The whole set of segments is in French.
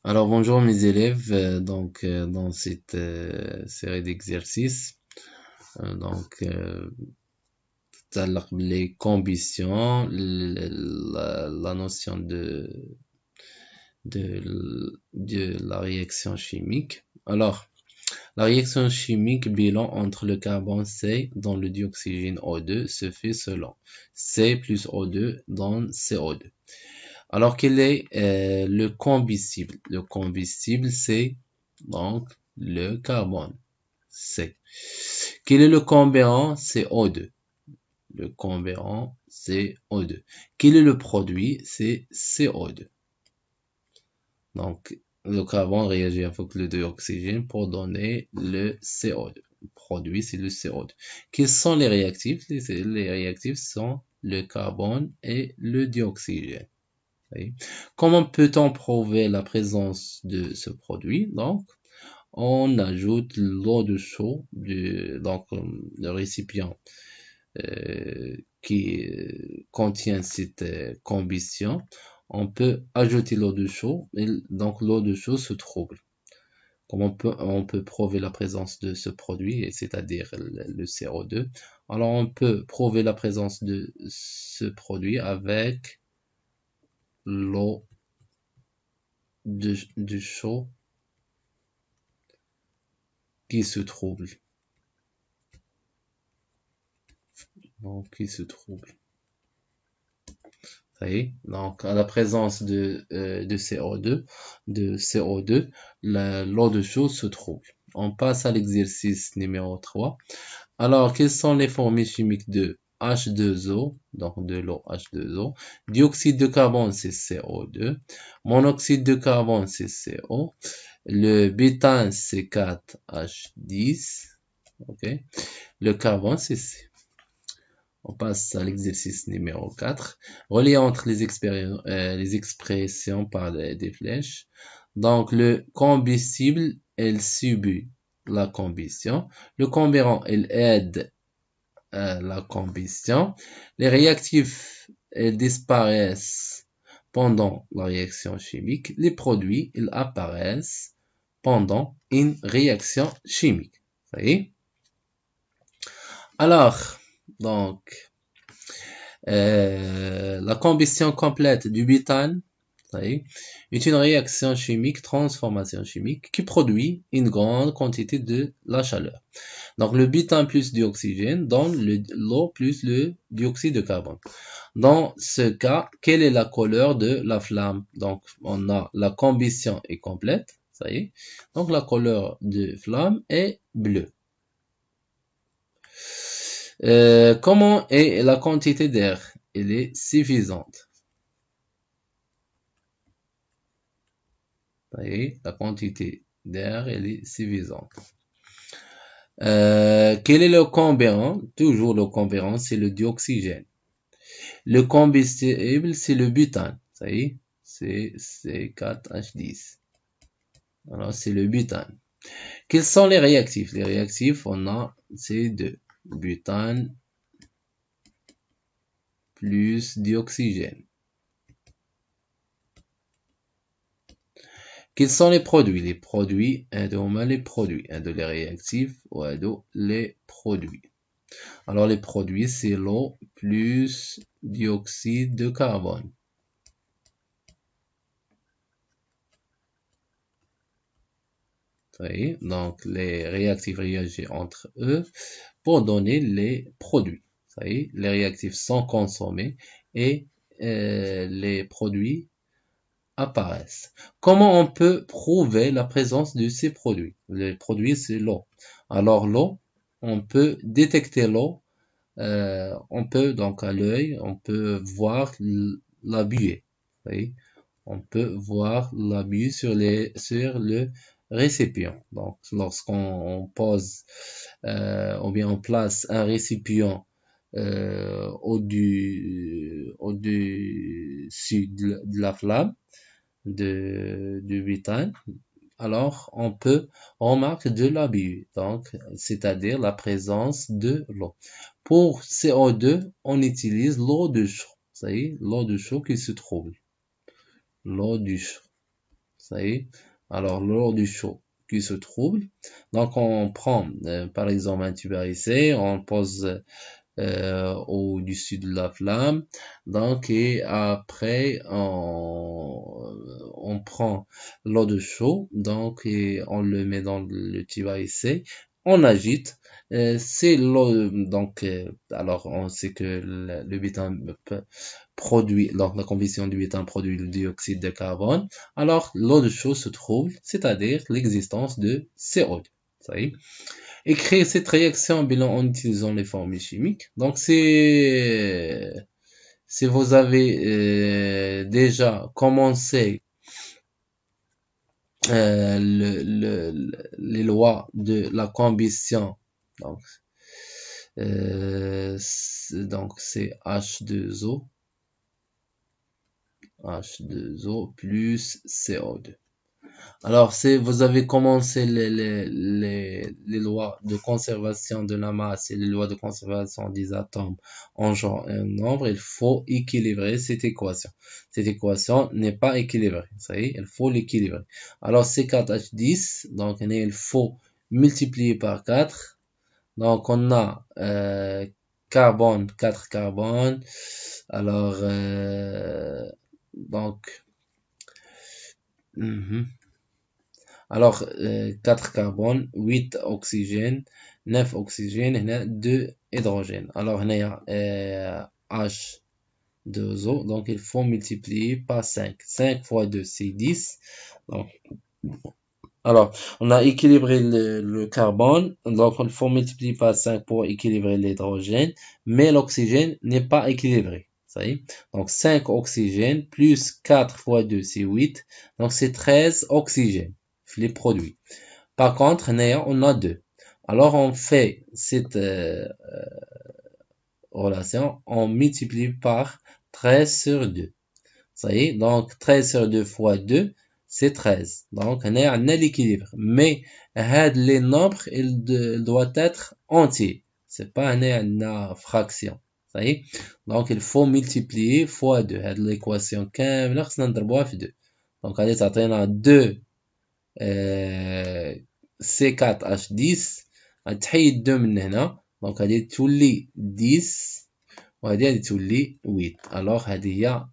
Alors bonjour mes élèves, dans cette série d'exercices, تتعلق les combustions, la notion de la réaction chimique. Alors, la réaction chimique bilan entre le carbone C dans le dioxygène O2 se fait selon C plus O2 dans CO2. Alors, quel est le combustible? Le combustible, c'est donc le carbone, C. Quel est le comburant? C'est O2. Le comburant, c'est O2. Quel est le produit? C'est CO2. Donc, le carbone réagit avec le dioxygène pour donner le CO2. Le produit, c'est le CO2. Quels sont les réactifs? Les réactifs sont le carbone et le dioxygène. Comment peut-on prouver la présence de ce produit? Donc, on ajoute l'eau de chaud, le récipient qui contient cette combustion. On peut ajouter l'eau de chaud, et donc l'eau de chaud se trouble. Comment on peut prouver la présence de ce produit, c'est-à-dire le CO2? Alors, on peut prouver la présence de ce produit avec l'eau de chaud qui se trouble. Donc, qui se trouble. Donc, à la présence de CO2, l'eau de chaud se trouble. On passe à l'exercice numéro 3. Alors, quelles sont les formules chimiques de H2O, donc de l'eau H2O, dioxyde de carbone, c'est CO2, monoxyde de carbone, c'est CO, le bétane, c'est 4H10, ok, le carbone, c'est C. On passe à l'exercice numéro 4. Relier entre les expressions par des flèches. Donc, le combustible, il subit la combustion. Le comburant, il aide la combustion. Les réactifs, ils disparaissent pendant la réaction chimique. Les produits, ils apparaissent pendant une réaction chimique. Vous voyez? Alors, donc, la combustion complète du butane est une réaction chimique, transformation chimique, qui produit une grande quantité de la chaleur. Donc le butane plus d'oxygène donne l'eau plus le dioxyde de carbone. Dans ce cas, quelle est la couleur de la flamme? Donc on a la combustion est complète, ça y est. Donc la couleur de flamme est bleue. Comment est la quantité d'air? Elle est suffisante. Et la quantité d'air, elle est suffisante. Quel est le comburant? Toujours le comburant, c'est le dioxygène. Le combustible, c'est le butane. Ça y est, c'est 4H10. Alors, c'est le butane. Quels sont les réactifs? Les réactifs, on a C2. Butane plus dioxygène. Quels sont les produits? Les produits, les produits, les réactifs, ou les produits. Alors les produits, c'est l'eau plus dioxyde de carbone. Oui, donc les réactifs réagissent entre eux pour donner les produits. Les réactifs sont consommés et les produits apparaissent. Comment on peut prouver la présence de ces produits? Les produits, c'est l'eau. Alors l'eau, on peut détecter l'eau. On peut donc à l'œil, on peut voir la buée. On peut voir la buée sur le récipient. Donc lorsqu'on pose ou bien on place un récipient au-dessus de la flamme du butane, alors on peut remarquer de la buée, donc c'est-à-dire la présence de l'eau. Pour CO2, on utilise l'eau de chaud, l'eau de chaud qui se trouble, l'eau du chaud. Ça y est. Alors, l'eau du chaud qui se trouble. Donc, on prend, par exemple, un tube à essai, on pose au-dessus de la flamme. Donc, et après, on prend l'eau de chaud, donc, et on le met dans le tube à essai. On agite. C'est l'eau, donc, alors, on sait que le butane produit, donc la combustion du butane produit le dioxyde de carbone. Alors, l'eau de chaud se trouve, c'est-à-dire l'existence de CO2. Ça y est. Et créer cette réaction en bilan en utilisant les formules chimiques. Donc, si vous avez déjà commencé les lois de la combustion, donc, c'est H2O plus CO2. Alors, si vous avez commencé les lois de conservation de la masse et les lois de conservation des atomes en genre et en nombre, il faut équilibrer cette équation. Cette équation n'est pas équilibrée. Ça y est, il faut l'équilibrer. Alors, C4H10, donc il faut multiplier par 4. Donc, on a carbone, 4 carbone. Alors, donc, alors 4 carbone, 8 oxygène, 9 oxygène, هنا 2 hydrogène. Alors هنا H2O, donc il faut multiplier par 5. 5 fois 2, c'est 10. Donc, alors, on a équilibré le carbone, donc il faut multiplier par 5 pour équilibrer l'hydrogène, mais l'oxygène n'est pas équilibré. Ça y est. Donc 5 oxygène plus 4 fois 2, c'est 8. Donc c'est 13 oxygène, les produits. Par contre, on a 2. Alors on fait cette relation, on multiplie par 13 sur 2. Ça y est, donc 13 sur 2 fois 2, c'est 13. Donc on a l'équilibre. Mais les nombres, il doit être entier. C'est pas une fraction. Ça y est. Donc il faut multiplier fois 2. L'équation كاملة خصنا نضربوها في 2. Donc allez, تعطينا 2 C4H10. تحيد 2 من هنا. Donc غادي تولي 10 وهذه غادي تولي 8. Alors هذه هي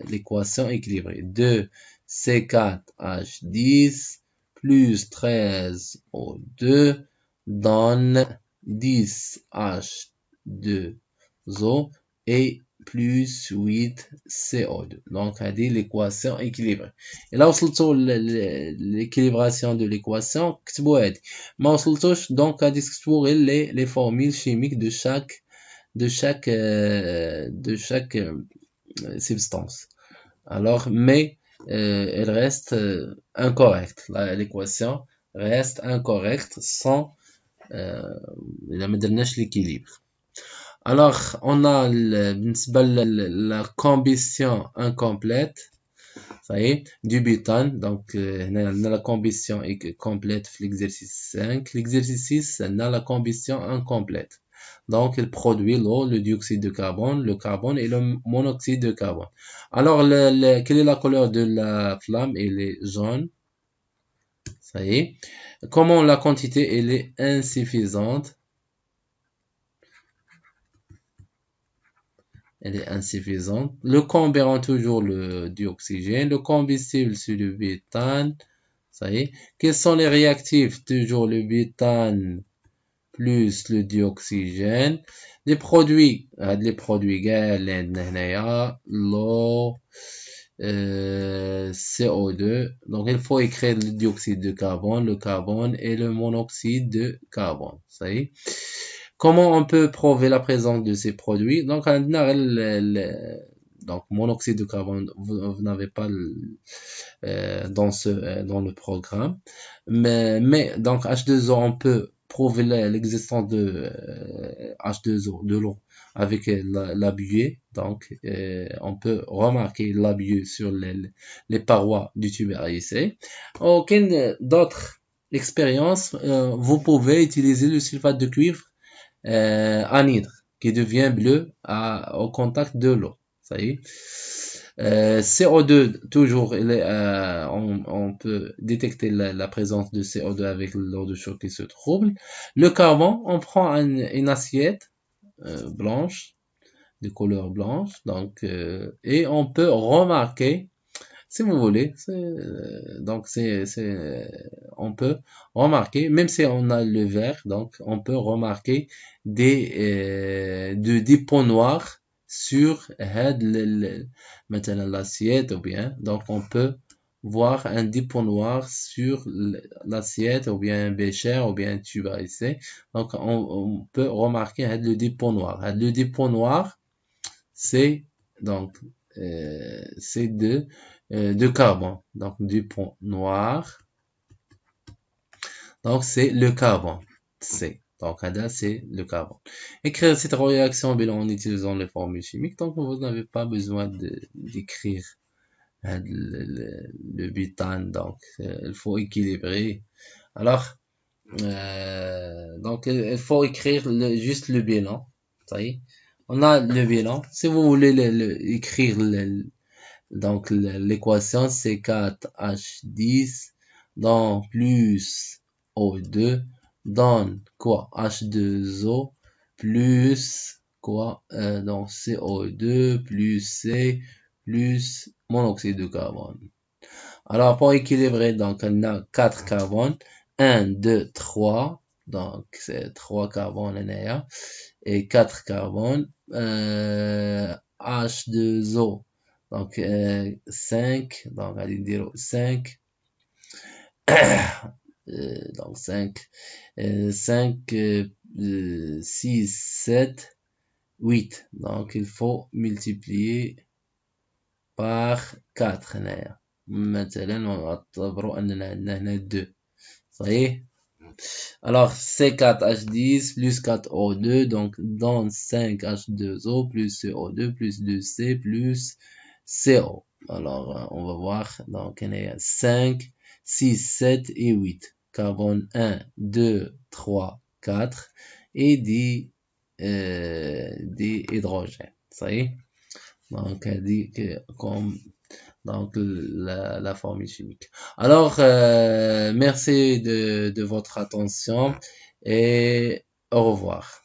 l'équation équilibrée. 2 C4H10 plus 13O2 donne 10H2O et plus 8 CO2. Donc, هذه l'équation équilibrée. Et là, وصلتوا l'équilibration de l'équation, كتبوا هذه. ما وصلتوش donc غادي تكتبوا غير les formules chimiques de chaque substance. Alors, mais elle reste incorrecte. L'équation reste incorrecte sans l'équilibre. Alors, on a la combustion incomplète. Ça y est, du butane. Donc, la combustion est complète l'exercice 5. L'exercice 6, on a la combustion incomplète. Donc, il produit l'eau, le dioxyde de carbone, le carbone et le monoxyde de carbone. Alors, quelle est la couleur de la flamme? Elle est jaune. Ça y est. Comment la quantité, elle est insuffisante? Elle est insuffisante. Le comburant, toujours le dioxygène. Le combustible, c'est le butane. Ça y est. Quels sont les réactifs? Toujours le butane plus le dioxygène. Les produits l'eau, CO2. Donc, il faut écrire le dioxyde de carbone, le carbone et le monoxyde de carbone. Ça y est. Comment on peut prouver la présence de ces produits? Donc, donc monoxyde de carbone, vous n'avez pas dans le programme. Mais donc H2O, on peut prouver l'existence de H2O, de l'eau, avec la buée. Donc, on peut remarquer la buée sur les parois du tube à essai. Aucune d'autres expériences, vous pouvez utiliser le sulfate de cuivre anhydre qui devient bleu au contact de l'eau. Ça y est. CO2, toujours, on peut détecter la présence de CO2 avec l'eau de chaud qui se trouble. Le carbone, on prend une assiette blanche, de couleur blanche, donc, et on peut remarquer, si vous voulez, on peut remarquer, même si on a le vert, donc on peut remarquer des points noirs sur maintenant l'assiette ou bien, donc on peut voir un dépôt noir sur l'assiette ou bien un bécher ou bien un tube à essai. Donc on peut remarquer le dépôt noir. Le dépôt noir, c'est donc c'est de carbone. Donc du point noir. Donc c'est le carbone. Donc là c'est le carbone. Écrire cette réaction bilan en utilisant les formules chimiques. Donc vous n'avez pas besoin d'écrire le butane. Donc il faut équilibrer. Alors donc il faut écrire juste le bilan. Ça y est. On a le bilan. Si vous voulez écrire donc l'équation, c'est 4H10 dans plus O2 donne quoi? H2O plus quoi? Donc CO2 plus C plus monoxyde de carbone. Alors pour équilibrer, donc on a 4 carbones. 1, 2, 3. Donc c'est 3 carbones et 4 carbones. H2O. Donc 5. Donc allez dire 5. Donc 5. 5, 6, 7, 8. Donc il faut multiplier par 4 هنايا. مثلا نعتبروا أننا عندنا هنا 2. صحيح. Alors C4H10 plus 4O2 donc dans 5H2O plus CO2 plus 2C plus CO. Alors on va voir donc il y a 5, 6, 7 et 8. Carbone 1, 2, 3, 4 et des hydrogènes. Ça y est. Donc elle dit que comme donc la formule chimique. Alors merci de votre attention et au revoir.